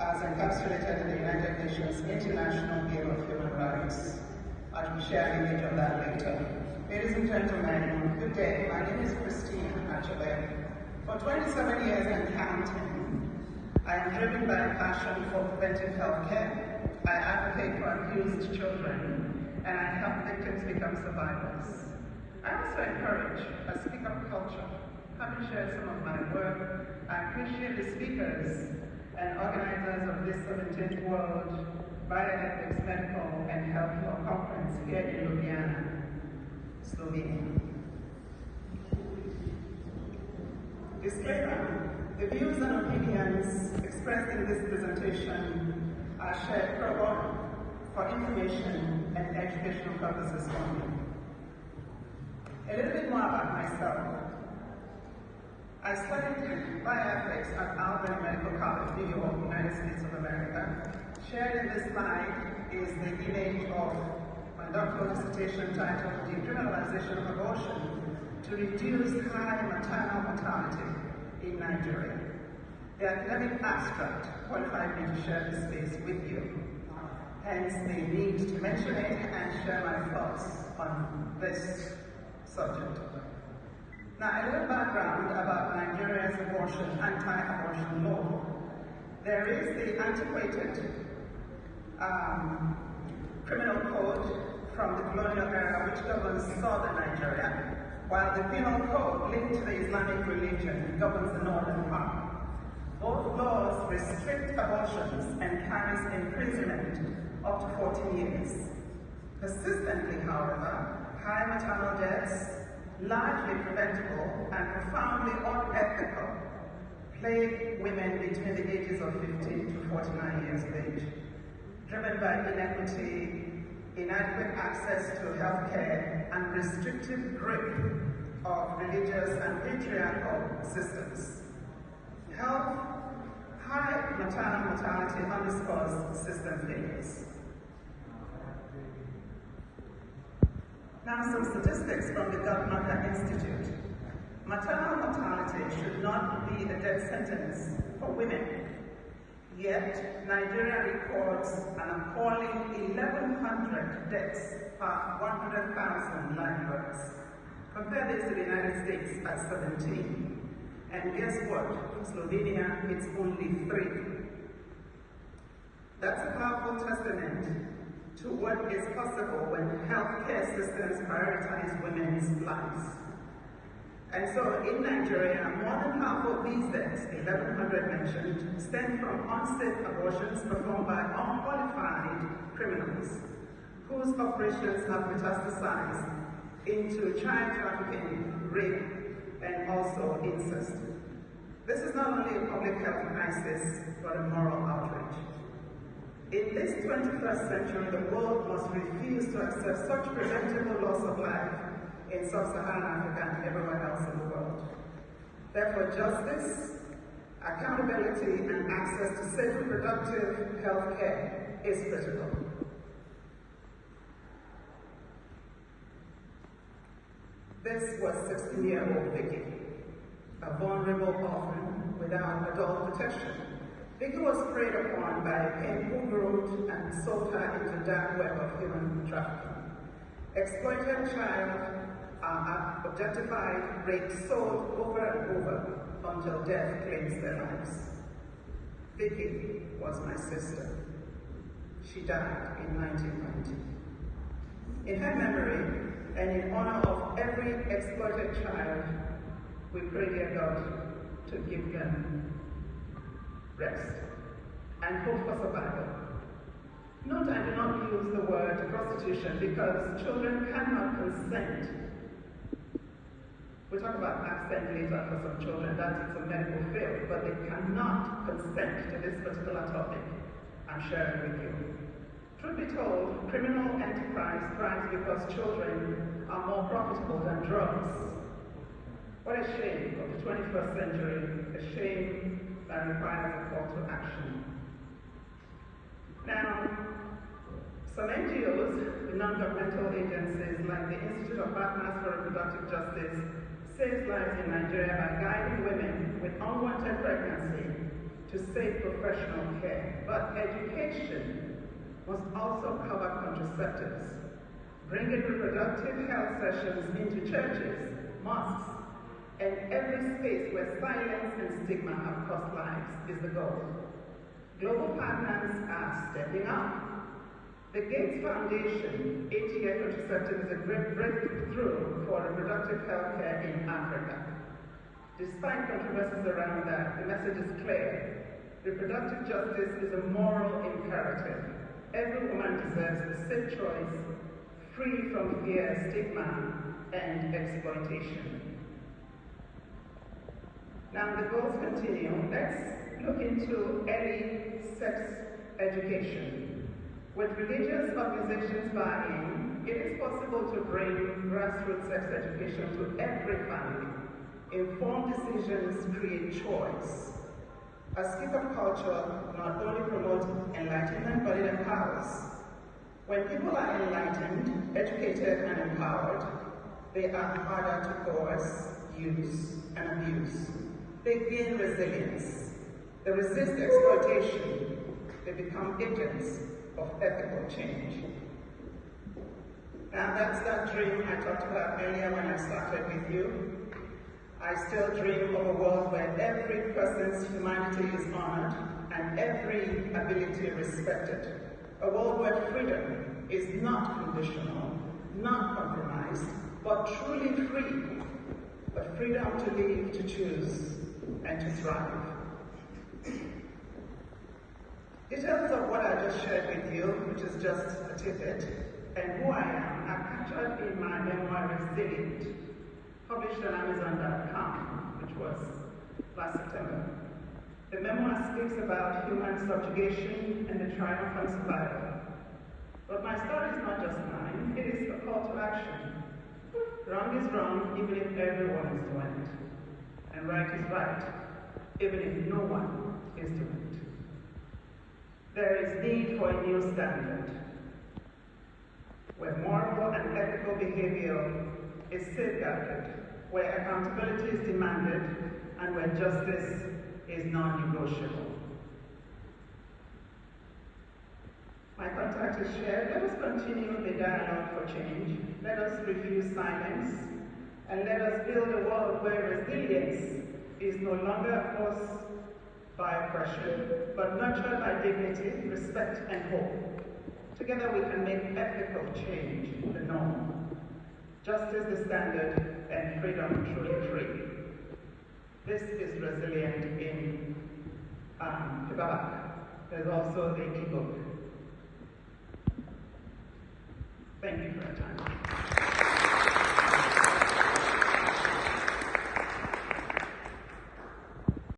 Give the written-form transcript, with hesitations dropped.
as encapsulated in the United Nations International Bill of Human Rights. I will share an image of that later. Ladies and gentlemen, good day. My name is Christine Achebe. For 27 years and counting, I am driven by a passion for preventive health care. I advocate for abused children, and I help victims become survivors. I also encourage a speak-up culture. Having shared some of my work, I appreciate the speakers and organizers of this 17th World Bioethics Medical and Health Law Conference here in Ljubljana, Slovenia. Disclaimer: the views and opinions expressed in this presentation are shared pro bono for information and educational purposes only. A little bit more about myself. I studied bioethics at Albany Medical College, New York, United States of America. Shared in this slide is the image of my doctoral dissertation titled Decriminalization of Abortion to Reduce High Maternal Mortality in Nigeria. The academic abstract qualified me to share this space with you. Hence the need to mention it and share my thoughts on this subject. Now, a little background about Nigeria's anti-abortion law. There is the antiquated criminal code from the colonial era which governs southern Nigeria, while the penal code linked to the Islamic religion governs the northern part. Both laws restrict abortions and carries imprisonment up to 14 years. Persistently, however, high maternal deaths, largely preventable and profoundly unethical, plague women between the ages of 15 to 49 years of age, driven by inequity, inadequate access to health care, and restrictive grip of religious and patriarchal systems. High maternal mortality underscores system failures. Now, some statistics from the Guttmacher Institute. Maternal mortality should not be a death sentence for women. Yet, Nigeria records an appalling 1,100 deaths per 100,000 live births. Compare this to the United States at 17. And guess what? In Slovenia, it's only 3. That's a powerful testament to what is possible when healthcare systems prioritize women's lives. And so in Nigeria, more than half of these deaths, 1,100 mentioned, stem from unsafe abortions performed by unqualified criminals, whose operations have metastasized into child trafficking, rape, and also incest. This is not only a public health crisis, but a moral outrage. In this 21st century, the world must refuse to accept such preventable loss of life in sub-Saharan Africa and everywhere else in the world. Therefore, justice, accountability, and access to safe reproductive health care is critical. This was 16-year-old Vicky, a vulnerable orphan without adult protection. Vicky was preyed upon by a painful growth and sold her into the dark web of human trafficking. Exploited child, objectified, raped, sold over and over until death claims their lives. Vicky was my sister. She died in 1990. In her memory, and in honor of every exploited child, we pray, dear God, to give them rest and hope for survival. Note I do not use the word prostitution because children cannot consent. We'll talk about accent later for some children, that it's a medical field, but they cannot consent to this particular topic I'm sharing with you. Truth be told, criminal enterprise thrives because children are more profitable than drugs. What a shame of the 21st century, a shame that requires a call to action. Now, some NGOs, non-governmental agencies like the Institute of Partners for Reproductive Justice, saves lives in Nigeria by guiding women with unwanted pregnancy to safe professional care, but education must also cover contraceptives, bringing reproductive health sessions into churches, mosques, and every space where silence and stigma have cost lives is the goal. Global partners are stepping up. The Gates Foundation 80-year contraceptive is a great breakthrough for reproductive health care in Africa. Despite controversies around that, the message is clear. Reproductive justice is a moral imperative. Every woman deserves a safe choice, free from fear, stigma, and exploitation. Now the goals continue. Let's look into early sex education. With religious organizations buy-in, it is possible to bring grassroots sex education to every family. Informed decisions create choice. A skip-up culture not only promotes enlightenment, but it empowers. When people are enlightened, educated, and empowered, they are harder to coerce, use, and abuse. They gain resilience. They resist exploitation. They become agents of ethical change. Now that's that dream I talked about earlier when I started with you. I still dream of a world where every person's humanity is honored and every ability respected. A world where freedom is not conditional, not compromised, but truly free. The freedom to live, to choose, and to thrive. Details of what I just shared with you, which is just a tidbit, and who I am, are captured in my memoir, Resilient, published on Amazon.com, which was last September. The memoir speaks about human subjugation and the triumphant survival. But my story is not just mine, it is a call to action. Wrong is wrong, even if everyone is doing it. And right is right, even if no one is doing it. There is need for a new standard, where moral and ethical behavior is safeguarded, where accountability is demanded, and where justice is non-negotiable. My contact is shared. Let us continue the dialogue for change. Let us refuse silence, and let us build a world where resilience is no longer a force by oppression, but nurtured by dignity, respect, and hope. Together we can make ethical change the norm. Justice the standard, and freedom truly free. This is Resilient in paperback. There's also the ebook. Thank you for your time.